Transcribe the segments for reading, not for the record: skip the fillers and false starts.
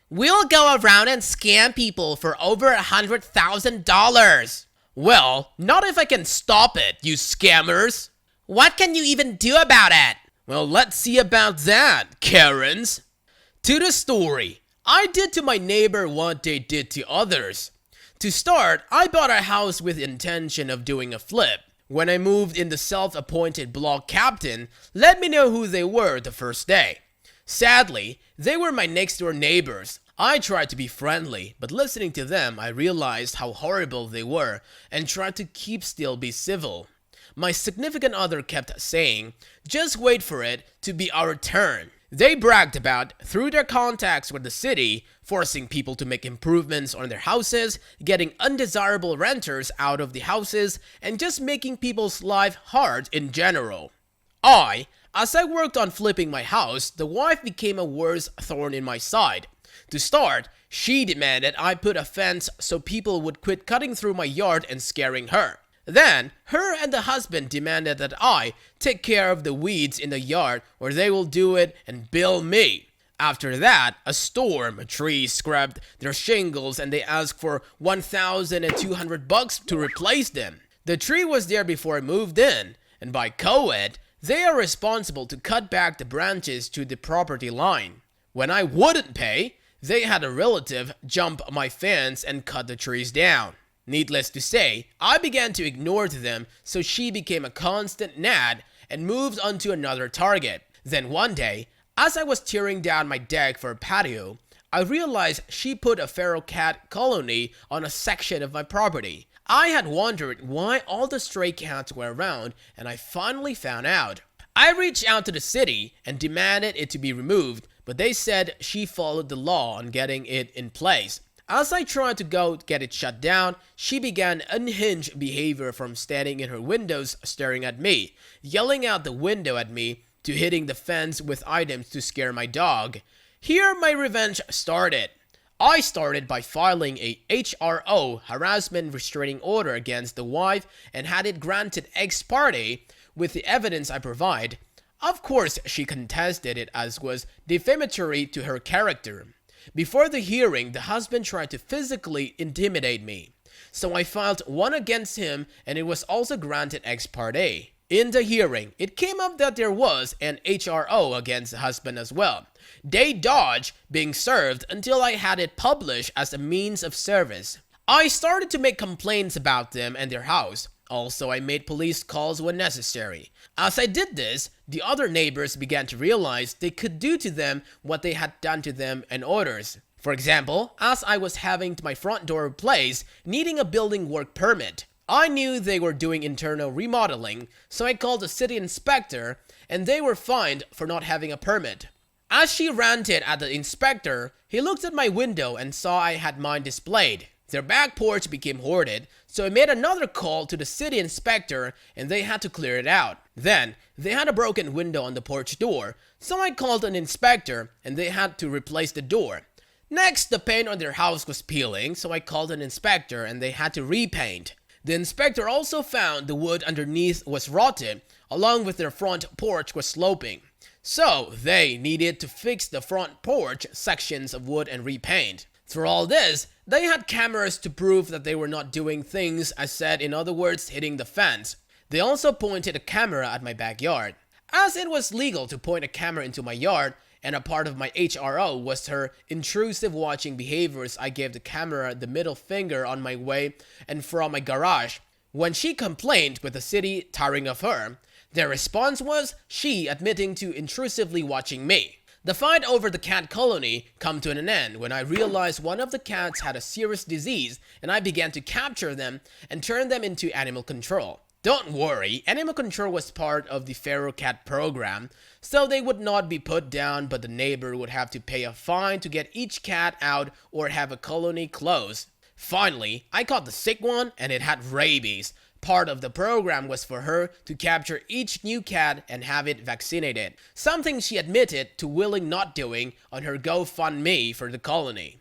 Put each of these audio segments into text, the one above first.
We'll go around and scam people for over $100,000. Well, not if I can stop it, you scammers. What can you even do about it? Well, let's see about that, Karens. To the story. I did to my neighbor what they did to others. To start, I bought a house with the intention of doing a flip. When I moved in, the self-appointed block captain let me know who they were the first day. Sadly, they were my next-door neighbors. I tried to be friendly, but listening to them, I realized how horrible they were and tried to keep still be civil. My significant other kept saying, "Just wait for it to be our turn." They bragged about, through their contacts with the city, forcing people to make improvements on their houses, getting undesirable renters out of the houses, and just making people's life hard in general. As I worked on flipping my house, the wife became a worse thorn in my side. To start, she demanded I put a fence so people would quit cutting through my yard and scaring her. Then, her and the husband demanded that I take care of the weeds in the yard or they will do it and bill me. After that, a storm, a tree scrapped their shingles and they asked for $1,200 to replace them. The tree was there before I moved in, and by code, they are responsible to cut back the branches to the property line. When I wouldn't pay, they had a relative jump my fence and cut the trees down. Needless to say, I began to ignore them, so she became a constant gnat and moved on to another target. Then one day, as I was tearing down my deck for a patio, I realized she put a feral cat colony on a section of my property. I had wondered why all the stray cats were around, and I finally found out. I reached out to the city and demanded it to be removed, but they said she followed the law on getting it in place. As I tried to go get it shut down, she began unhinged behavior from standing in her windows staring at me, yelling out the window at me, to hitting the fence with items to scare my dog. Here my revenge started. I started by filing a HRO, harassment restraining order, against the wife and had it granted ex parte with the evidence I provide. Of course, she contested it as was defamatory to her character. Before the hearing, the husband tried to physically intimidate me, so I filed one against him and it was also granted ex parte. In the hearing, it came up that there was an HRO against the husband as well. They dodged being served until I had it published as a means of service. I started to make complaints about them and their house. Also, I made police calls when necessary. As I did this, the other neighbors began to realize they could do to them what they had done to them and others. For example, as I was having my front door replaced, needing a building work permit. I knew they were doing internal remodeling, so I called the city inspector and they were fined for not having a permit. As she ranted at the inspector, he looked at my window and saw I had mine displayed. Their back porch became hoarded, so I made another call to the city inspector and they had to clear it out. Then, they had a broken window on the porch door, so I called an inspector and they had to replace the door. Next, the paint on their house was peeling, so I called an inspector and they had to repaint. The inspector also found the wood underneath was rotted, along with their front porch was sloping. So, they needed to fix the front porch sections of wood and repaint. Through all this, they had cameras to prove that they were not doing things I said, in other words, hitting the fence. They also pointed a camera at my backyard. As it was legal to point a camera into my yard, and a part of my HRO was her intrusive watching behaviors, I gave the camera the middle finger on my way and from my garage. When she complained with the city tiring of her, their response was she admitting to intrusively watching me. The fight over the cat colony come to an end when I realized one of the cats had a serious disease and I began to capture them and turn them into animal control. Don't worry, animal control was part of the feral cat program, so they would not be put down, but the neighbor would have to pay a fine to get each cat out or have a colony closed. Finally, I caught the sick one and it had rabies. Part of the program was for her to capture each new cat and have it vaccinated, something she admitted to willing not doing on her GoFundMe for the colony.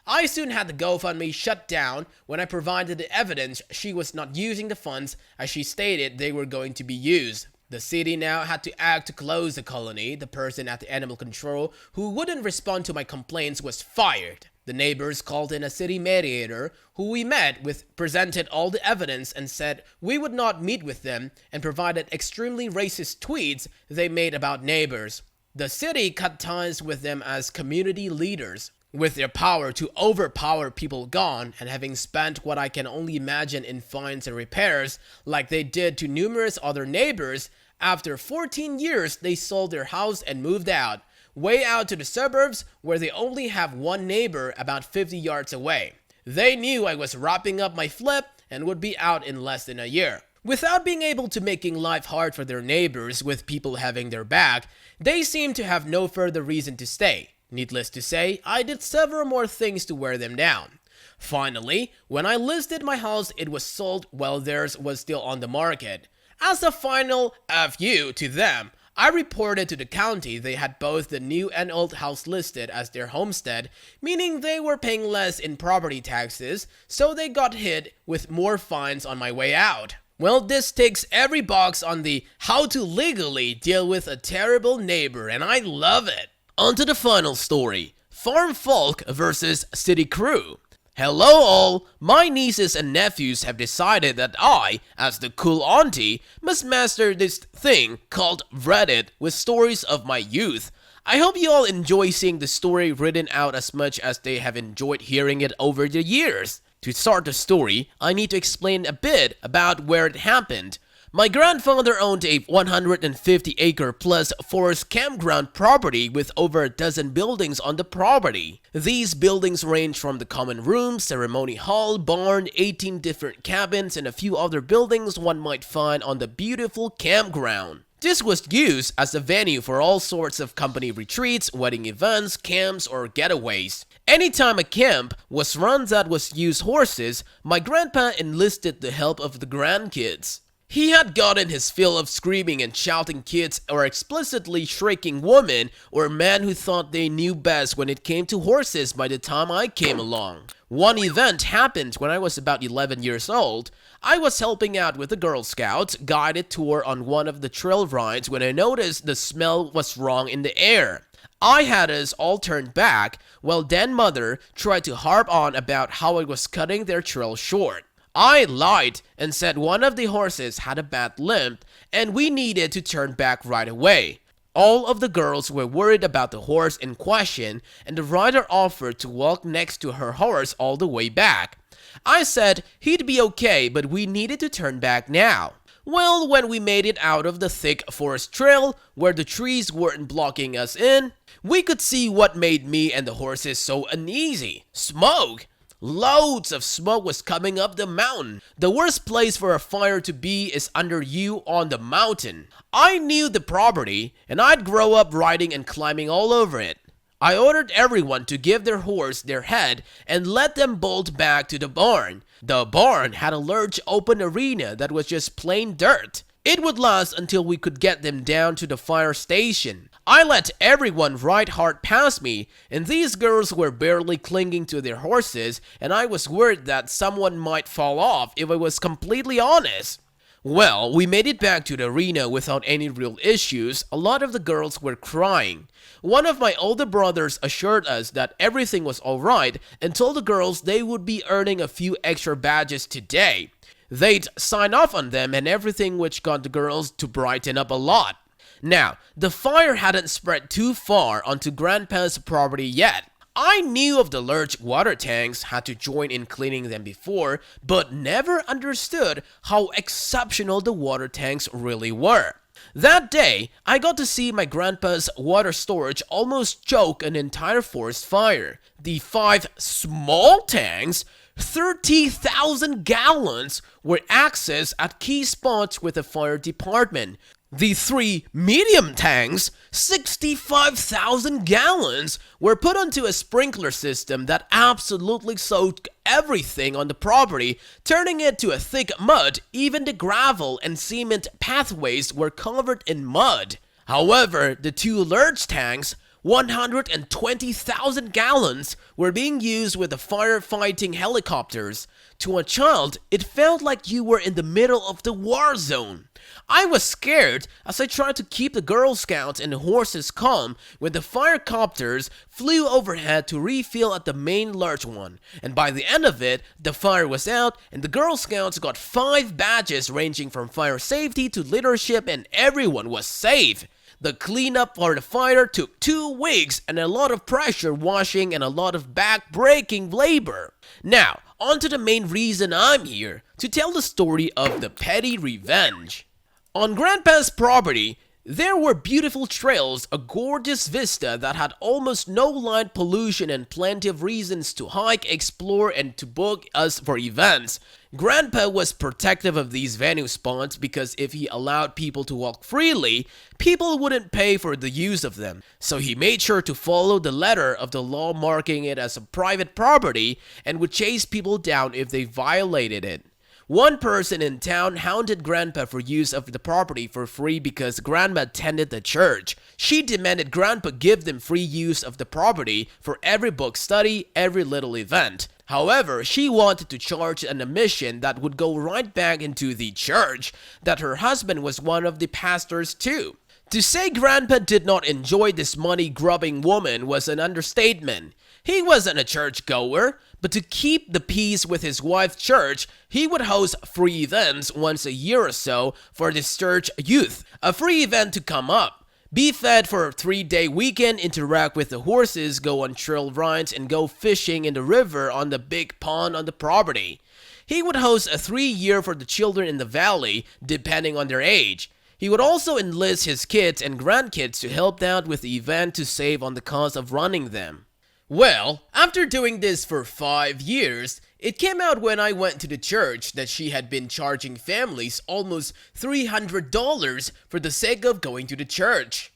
I soon had the GoFundMe shut down when I provided the evidence she was not using the funds as she stated they were going to be used. The city now had to act to close the colony. The person at the animal control who wouldn't respond to my complaints was fired. The neighbors called in a city mediator who we met with, presented all the evidence and said we would not meet with them, and provided extremely racist tweets they made about neighbors. The city cut ties with them as community leaders. With their power to overpower people gone, and having spent what I can only imagine in fines and repairs like they did to numerous other neighbors, after 14 years they sold their house and moved out, way out to the suburbs where they only have one neighbor about 50 yards away. They knew I was wrapping up my flip and would be out in less than a year. Without being able to making life hard for their neighbors with people having their back, they seemed to have no further reason to stay. Needless to say, I did several more things to wear them down. Finally, when I listed my house, it was sold while theirs was still on the market. As a final FU to them, I reported to the county they had both the new and old house listed as their homestead, meaning they were paying less in property taxes, so they got hit with more fines on my way out. Well, this ticks every box on the how to legally deal with a terrible neighbor, and I love it. On to the final story, Farm Folk versus City Crew. Hello all, my nieces and nephews have decided that I, as the cool auntie, must master this thing called Reddit with stories of my youth. I hope you all enjoy seeing the story written out as much as they have enjoyed hearing it over the years. To start the story, I need to explain a bit about where it happened. My grandfather owned a 150-acre plus forest campground property with over a dozen buildings on the property. These buildings range from the common room, ceremony hall, barn, 18 different cabins, and a few other buildings one might find on the beautiful campground. This was used as a venue for all sorts of company retreats, wedding events, camps, or getaways. Anytime a camp was run that was used horses, my grandpa enlisted the help of the grandkids. He had gotten his fill of screaming and shouting kids or explicitly shrieking women or men who thought they knew best when it came to horses by the time I came along. One event happened when I was about 11 years old. I was helping out with the Girl Scouts guided tour on one of the trail rides when I noticed the smell was wrong in the air. I had us all turned back while Dan Mother tried to harp on about how I was cutting their trail short. I lied and said one of the horses had a bad limp and we needed to turn back right away. All of the girls were worried about the horse in question, and the rider offered to walk next to her horse all the way back. I said he'd be okay, but we needed to turn back now. Well, when we made it out of the thick forest trail, where the trees weren't blocking us in, we could see what made me and the horses so uneasy. Smoke! Loads of smoke was coming up the mountain. The worst place for a fire to be is under you on the mountain. I knew the property, and I'd grow up riding and climbing all over it. I ordered everyone to give their horse their head and let them bolt back to the barn. The barn had a large open arena that was just plain dirt. It would last until we could get them down to the fire station. I let everyone ride hard past me, and these girls were barely clinging to their horses, and I was worried that someone might fall off if I was completely honest. Well, we made it back to the arena without any real issues. A lot of the girls were crying. One of my older brothers assured us that everything was alright and told the girls they would be earning a few extra badges today. They'd sign off on them and everything, which got the girls to brighten up a lot. Now, the fire hadn't spread too far onto Grandpa's property yet. I knew of the large water tanks, had to join in cleaning them before, but never understood how exceptional the water tanks really were. That day, I got to see my grandpa's water storage almost choke an entire forest fire. The 5 small tanks, 30,000 gallons, were accessed at key spots with the fire department. The 3 medium tanks, 65,000 gallons, were put onto a sprinkler system that absolutely soaked everything on the property, turning it to a thick mud. Even the gravel and cement pathways were covered in mud. However, the 2 large tanks, 120,000 gallons were being used with the firefighting helicopters. To a child, it felt like you were in the middle of the war zone. I was scared as I tried to keep the Girl Scouts and the horses calm when the firecopters flew overhead to refuel at the main large one. And by the end of it, the fire was out and the Girl Scouts got 5 badges ranging from fire safety to leadership, and everyone was safe. The cleanup for the fire took 2 weeks and a lot of pressure washing and a lot of back-breaking labor. Now, on to the main reason I'm here, to tell the story of the petty revenge. On Grandpa's property, there were beautiful trails, a gorgeous vista that had almost no light pollution and plenty of reasons to hike, explore, and to book us for events. Grandpa was protective of these venue spots because if he allowed people to walk freely, people wouldn't pay for the use of them. So he made sure to follow the letter of the law, marking it as a private property, and would chase people down if they violated it. One person in town hounded Grandpa for use of the property for free because Grandma attended the church. She demanded Grandpa give them free use of the property for every book study, every little event. However, she wanted to charge an admission that would go right back into the church, that her husband was one of the pastors too. To say Grandpa did not enjoy this money-grubbing woman was an understatement. He wasn't a churchgoer, but to keep the peace with his wife's church, he would host free events once a year or so for this church youth. A free event to come up. Be fed for a 3-day weekend, interact with the horses, go on trail rides, and go fishing in the river on the big pond on the property. He would host a 3-year for the children in the valley, depending on their age. He would also enlist his kids and grandkids to help out with the event to save on the cost of running them. Well, after doing this for 5 years, it came out when I went to the church that she had been charging families almost $300 for the sake of going to the church.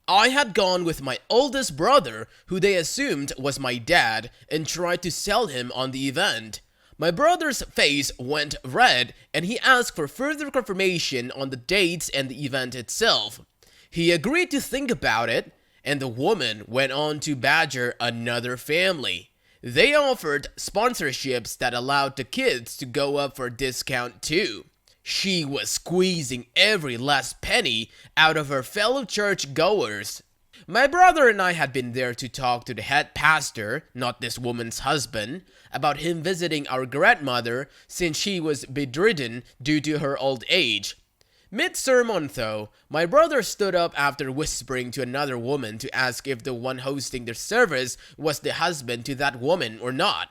I had gone with my oldest brother, who they assumed was my dad, and tried to sell him on the event. My brother's face went red and he asked for further confirmation on the dates and the event itself. He agreed to think about it, and the woman went on to badger another family. They offered sponsorships that allowed the kids to go up for a discount too. She was squeezing every last penny out of her fellow church goers. My brother and I had been there to talk to the head pastor, not this woman's husband, about him visiting our grandmother since she was bedridden due to her old age. Mid-sermon though, my brother stood up after whispering to another woman to ask if the one hosting the service was the husband to that woman or not.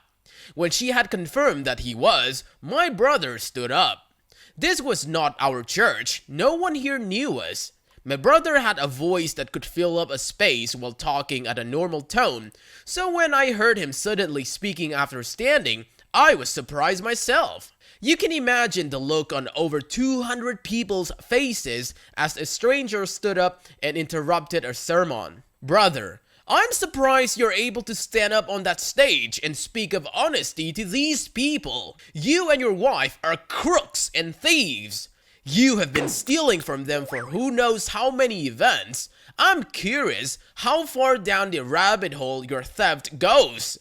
When she had confirmed that he was, my brother stood up. This was not our church. No one here knew us. My brother had a voice that could fill up a space while talking at a normal tone, so when I heard him suddenly speaking after standing, I was surprised myself. You can imagine the look on over 200 people's faces as a stranger stood up and interrupted a sermon. Brother, I'm surprised you're able to stand up on that stage and speak of honesty to these people. You and your wife are crooks and thieves. You have been stealing from them for who knows how many events. I'm curious how far down the rabbit hole your theft goes.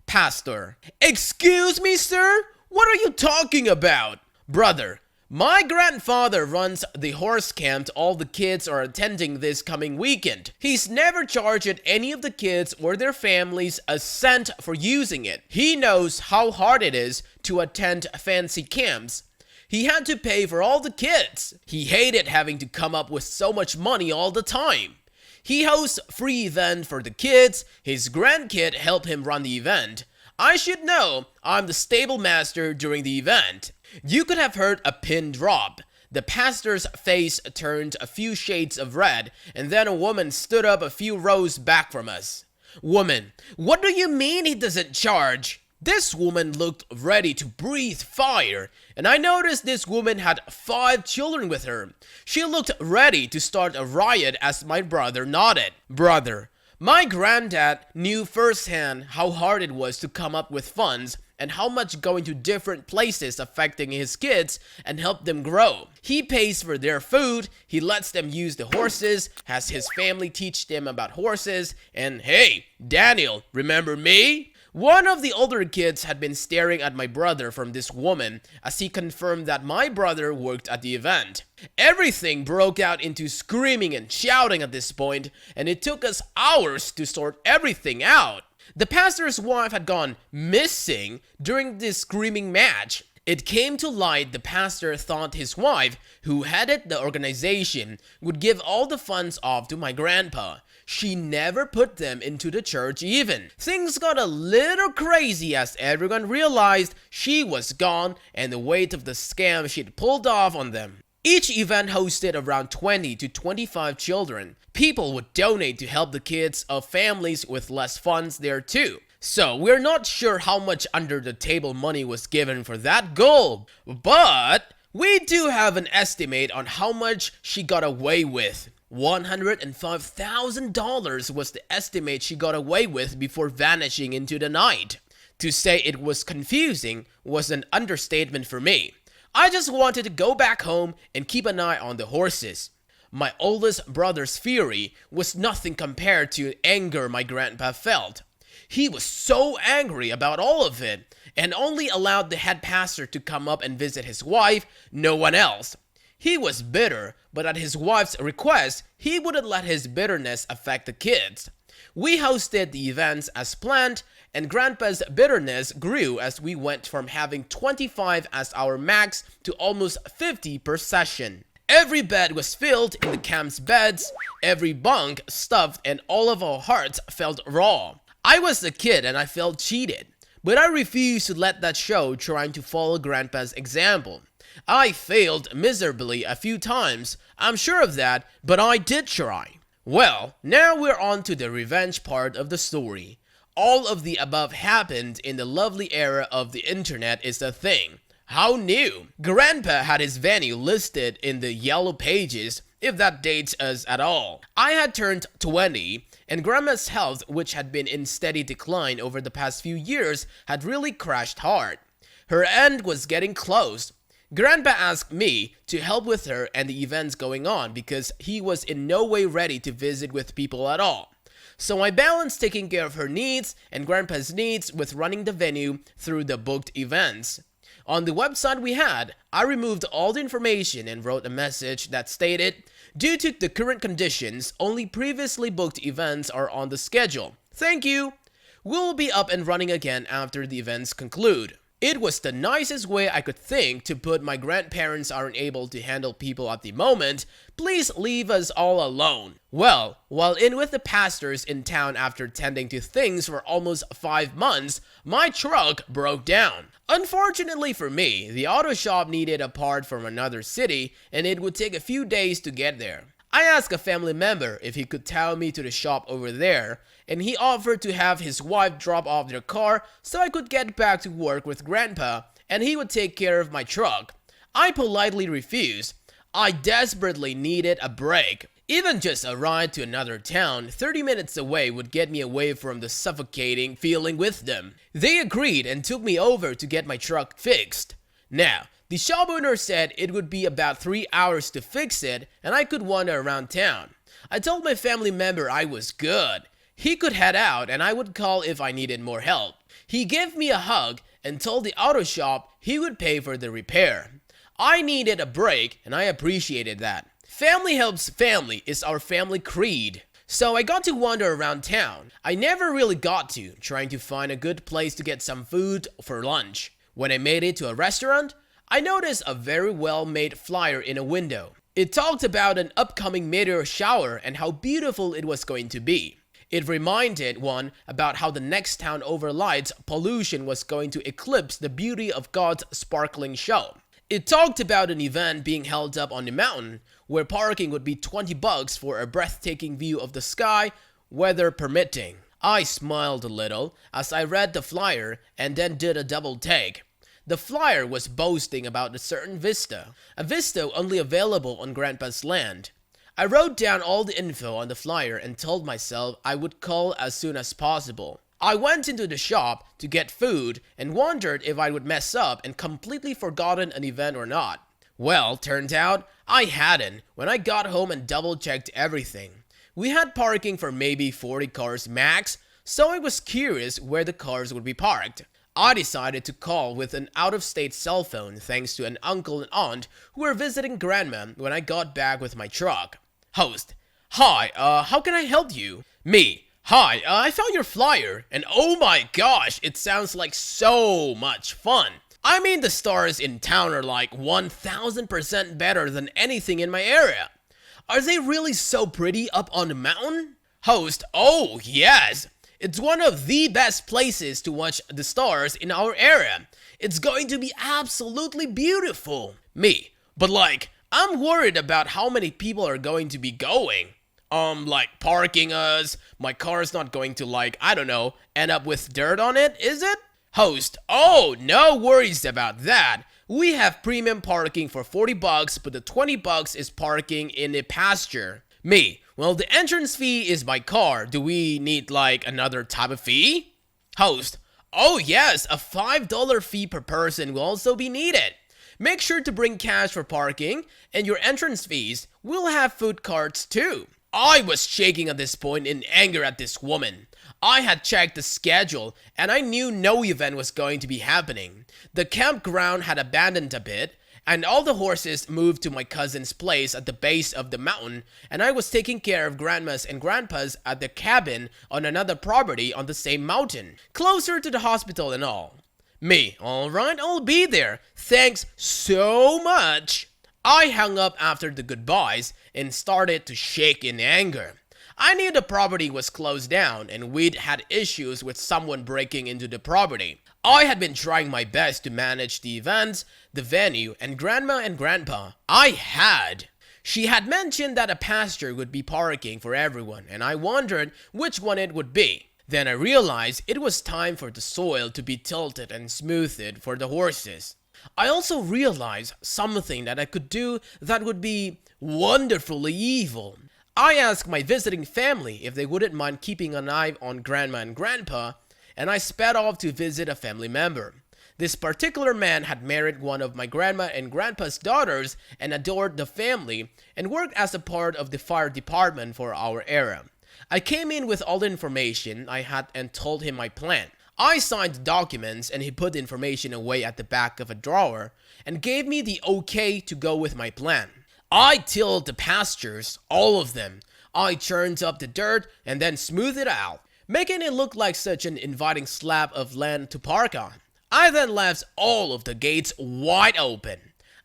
Pastor, excuse me, sir? What are you talking about? Brother, my grandfather runs the horse camp all the kids are attending this coming weekend. He's never charged any of the kids or their families a cent for using it. He knows how hard it is to attend fancy camps. He had to pay for all the kids. He hated having to come up with so much money all the time. He hosts free event for the kids. His grandkid helped him run the event. I should know I'm the stable master during the event. You could have heard a pin drop. The pastor's face turned a few shades of red, and then a woman stood up a few rows back from us. Woman, what do you mean he doesn't charge? This woman looked ready to breathe fire, and I noticed this woman had 5 children with her. She looked ready to start a riot as my brother nodded. Brother, My granddad knew firsthand how hard it was to come up with funds and how much going to different places affecting his kids and help them grow. He pays for their food, he lets them use the horses, has his family teach them about horses, and hey, Daniel, remember me? One of the older kids had been staring at my brother from this woman as he confirmed that my brother worked at the event. Everything broke out into screaming and shouting at this point, and it took us hours to sort everything out. The pastor's wife had gone missing during this screaming match. It came to light the pastor thought his wife, who headed the organization, would give all the funds off to my grandpa. She never put them into the church even. Things got a little crazy as everyone realized she was gone and the weight of the scam she'd pulled off on them. Each event hosted around 20 to 25 children. People would donate to help the kids of families with less funds there too. So we're not sure how much under the table money was given for that goal, but we do have an estimate on how much she got away with. $105,000 was the estimate she got away with before vanishing into the night. To say it was confusing was an understatement for me. I just wanted to go back home and keep an eye on the horses. My oldest brother's fury was nothing compared to anger my grandpa felt. He was so angry about all of it and only allowed the head pastor to come up and visit his wife, no one else. He was bitter, but at his wife's request, he wouldn't let his bitterness affect the kids. We hosted the events as planned, and Grandpa's bitterness grew as we went from having 25 as our max to almost 50 per session. Every bed was filled in the camp's beds, every bunk stuffed, and all of our hearts felt raw. I was a kid and I felt cheated, but I refused to let that show trying to follow Grandpa's example. I failed miserably a few times, I'm sure of that, but I did try. Well, now we're on to the revenge part of the story. All of the above happened in the lovely era of the internet is a thing. How new? Grandpa had his venue listed in the yellow pages, if that dates us at all. I had turned 20, and Grandma's health, which had been in steady decline over the past few years, had really crashed hard. Her end was getting close. Grandpa asked me to help with her and the events going on because he was in no way ready to visit with people at all. So I balanced taking care of her needs and Grandpa's needs with running the venue through the booked events. On the website we had, I removed all the information and wrote a message that stated, "Due to the current conditions, only previously booked events are on the schedule. Thank you. We'll be up and running again after the events conclude." It was the nicest way I could think to put my grandparents aren't able to handle people at the moment, please leave us all alone. Well, while in with the pastors in town after tending to things for almost 5 months, my truck broke down. Unfortunately for me, the auto shop needed a part from another city and it would take a few days to get there. I asked a family member if he could tow me to the shop over there, and he offered to have his wife drop off their car so I could get back to work with Grandpa and he would take care of my truck. I politely refused. I desperately needed a break. Even just a ride to another town 30 minutes away would get me away from the suffocating feeling with them. They agreed and took me over to get my truck fixed. Now, the shop owner said it would be about 3 hours to fix it and I could wander around town. I told my family member I was good. He could head out and I would call if I needed more help. He gave me a hug and told the auto shop he would pay for the repair. I needed a break and I appreciated that. Family helps family is our family creed. So I got to wander around town. I never really got to, trying to find a good place to get some food for lunch. When I made it to a restaurant, I noticed a very well-made flyer in a window. It talked about an upcoming meteor shower and how beautiful it was going to be. It reminded one about how the next town over lights pollution was going to eclipse the beauty of God's sparkling show. It talked about an event being held up on the mountain where parking would be $20 for a breathtaking view of the sky, weather permitting. I smiled a little as I read the flyer and then did a double take. The flyer was boasting about a certain vista, a vista only available on Grandpa's land. I wrote down all the info on the flyer and told myself I would call as soon as possible. I went into the shop to get food and wondered if I would mess up and completely forgotten an event or not. Well, turned out I hadn't when I got home and double-checked everything. We had parking for maybe 40 cars max, so I was curious where the cars would be parked. I decided to call with an out-of-state cell phone thanks to an uncle and aunt who were visiting grandma when I got back with my truck. Host: Hi, how can I help you? Me: Hi, I found your flyer, and oh my gosh, it sounds like so much fun. I mean, the stars in town are like 1000% better than anything in my area. Are they really so pretty up on the mountain? Host: Oh, yes. It's one of the best places to watch the stars in our area. It's going to be absolutely beautiful. Me: But like, I'm worried about how many people are going to be going. Like parking us. My car's not going to I don't know, end up with dirt on it, is it? Host: Oh, no worries about that. We have premium parking for $40, but the $20 is parking in a pasture. Me: Well, the entrance fee is my car. Do we need another type of fee? Host: Oh yes, a $5 fee per person will also be needed. Make sure to bring cash for parking and your entrance fees. We'll have food carts too. I was shaking at this point in anger at this woman. I had checked the schedule and I knew no event was going to be happening. The campground had abandoned a bit, and all the horses moved to my cousin's place at the base of the mountain, and I was taking care of grandmas and grandpas at the cabin on another property on the same mountain, closer to the hospital and all. Me: Alright, I'll be there. Thanks so much. I hung up after the goodbyes and started to shake in anger. I knew the property was closed down and we'd had issues with someone breaking into the property. I had been trying my best to manage the events, the venue, and grandma and grandpa. She had mentioned that a pasture would be parking for everyone, and I wondered which one it would be. Then I realized it was time for the soil to be tilted and smoothed for the horses. I also realized something that I could do that would be wonderfully evil. I asked my visiting family if they wouldn't mind keeping an eye on grandma and grandpa, and I sped off to visit a family member. This particular man had married one of my grandma and grandpa's daughters and adored the family and worked as a part of the fire department for our area. I came in with all the information I had and told him my plan. I signed the documents and he put the information away at the back of a drawer and gave me the okay to go with my plan. I tilled the pastures, all of them. I churned up the dirt and then smoothed it out, making it look like such an inviting slab of land to park on. I then left all of the gates wide open.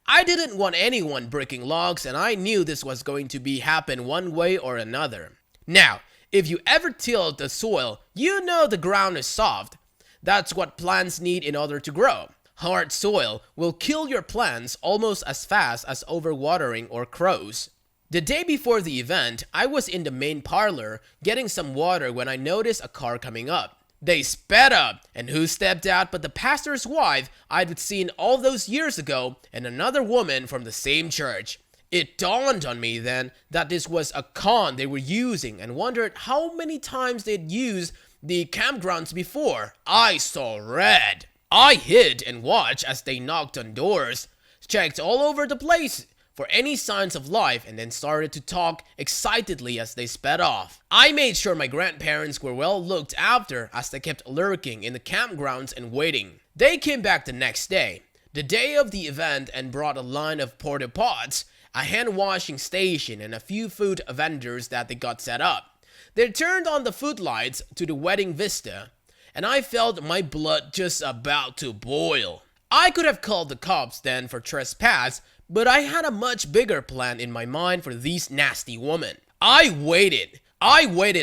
I didn't want anyone breaking logs, and I knew this was going to happen one way or another. Now, if you ever tilled the soil, you know the ground is soft. That's what plants need in order to grow. Hard soil will kill your plants almost as fast as overwatering or crows. The day before the event, I was in the main parlor getting some water when I noticed a car coming up. They sped up, and who stepped out but the pastor's wife I'd seen all those years ago and another woman from the same church. It dawned on me then that this was a con they were using and wondered how many times they'd used the campgrounds before. I saw red. I hid and watched as they knocked on doors, checked all over the place for any signs of life, and then started to talk excitedly as they sped off. I made sure my grandparents were well looked after as they kept lurking in the campgrounds and waiting. They came back the next day, the day of the event, and brought a line of porta pots, a hand washing station, and a few food vendors that they got set up. They turned on the footlights to the wedding vista, and I felt my blood just about to boil. I could have called the cops then for trespass, but I had a much bigger plan in my mind for these nasty women. I waited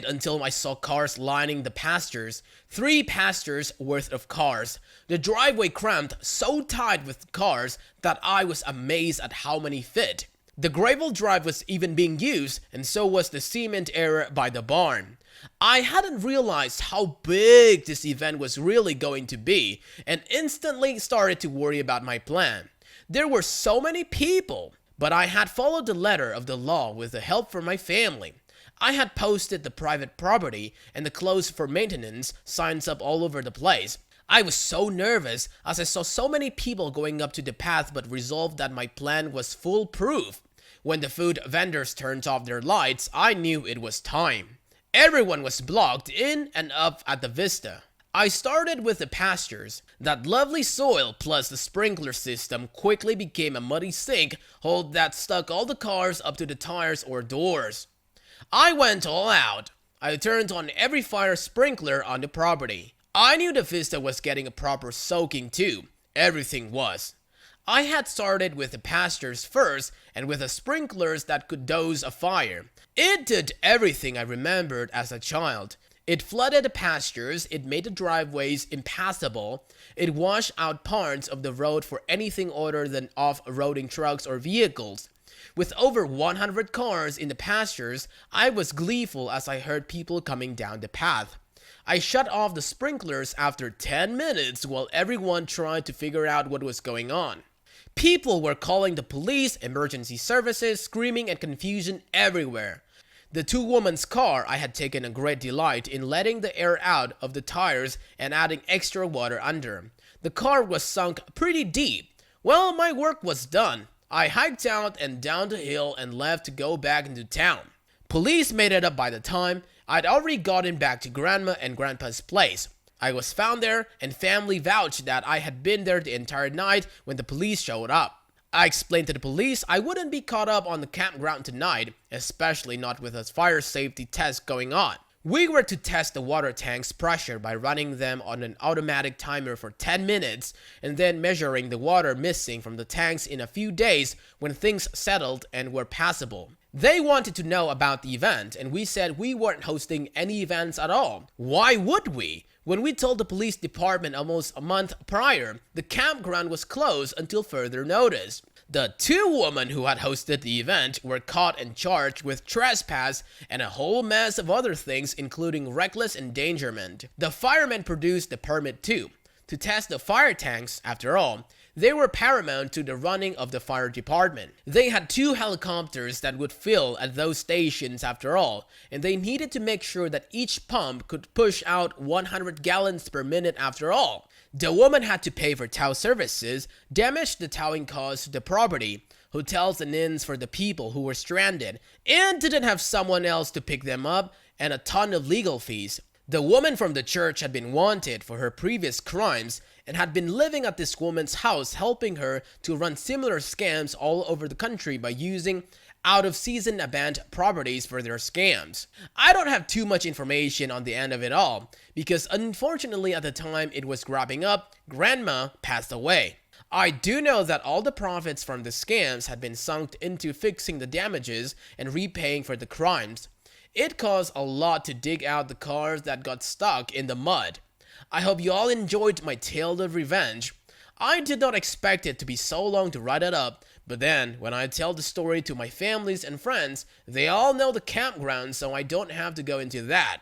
until I saw cars lining the pastures, 3 pastures worth of cars. The driveway cramped so tight with cars that I was amazed at how many fit. The gravel drive was even being used, and so was the cement area by the barn. I hadn't realized how big this event was really going to be, and instantly started to worry about my plan. There were so many people. But I had followed the letter of the law with the help from my family. I had posted the private property and the closed for maintenance signs up all over the place. I was so nervous as I saw so many people going up to the path, but resolved that my plan was foolproof. When the food vendors turned off their lights, I knew it was time. Everyone was blocked in and up at the vista. I started with the pastures. That lovely soil plus the sprinkler system quickly became a muddy sink hole that stuck all the cars up to the tires or doors. I went all out. I turned on every fire sprinkler on the property. I knew the vista was getting a proper soaking too. Everything was. I had started with the pastures first and with the sprinklers that could douse a fire. It did everything I remembered as a child. It flooded the pastures, it made the driveways impassable, it washed out parts of the road for anything other than off-roading trucks or vehicles. With over 100 cars in the pastures, I was gleeful as I heard people coming down the path. I shut off the sprinklers after 10 minutes while everyone tried to figure out what was going on. People were calling the police, emergency services, screaming and confusion everywhere. The two-woman's car, I had taken a great delight in letting the air out of the tires and adding extra water under. The car was sunk pretty deep. Well, my work was done. I hiked out and down the hill and left to go back into town. Police made it up by the time I'd already gotten back to Grandma and Grandpa's place. I was found there, and family vouched that I had been there the entire night when the police showed up. I explained to the police I wouldn't be caught up on the campground tonight, especially not with a fire safety test going on. We were to test the water tank's pressure by running them on an automatic timer for 10 minutes and then measuring the water missing from the tanks in a few days when things settled and were passable. They wanted to know about the event, and we said we weren't hosting any events at all. Why would we? When we told the police department almost a month prior, the campground was closed until further notice. The two women who had hosted the event were caught and charged with trespass and a whole mess of other things, including reckless endangerment. The firemen produced the permit too, to test the fire tanks. After all, they were paramount to the running of the fire department. They had 2 helicopters that would fill at those stations after all, and they needed to make sure that each pump could push out 100 gallons per minute after all. The woman had to pay for tow services, damage the towing caused to the property, hotels and inns for the people who were stranded, and didn't have someone else to pick them up, and a ton of legal fees. The woman from the church had been wanted for her previous crimes and had been living at this woman's house, helping her to run similar scams all over the country by using out-of-season abandoned properties for their scams. I don't have too much information on the end of it all, because unfortunately at the time it was wrapping up, Grandma passed away. I do know that all the profits from the scams had been sunk into fixing the damages and repaying for the crimes. It cost a lot to dig out the cars that got stuck in the mud. I hope you all enjoyed my tale of revenge. I did not expect it to be so long to write it up, but then when I tell the story to my families and friends, they all know the campground, so I don't have to go into that.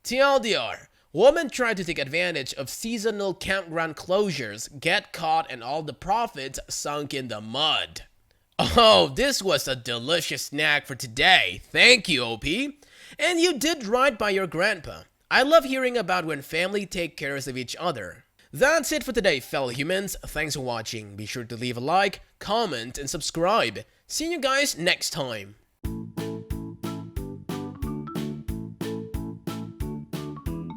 TLDR, woman tried to take advantage of seasonal campground closures, get caught, and all the profits sunk in the mud. Oh, this was a delicious snack for today. Thank you, OP. And you did right by your grandpa. I love hearing about when family take care of each other. That's it for today, fellow humans. Thanks for watching. Be sure to leave a like, comment, and subscribe. See you guys next time.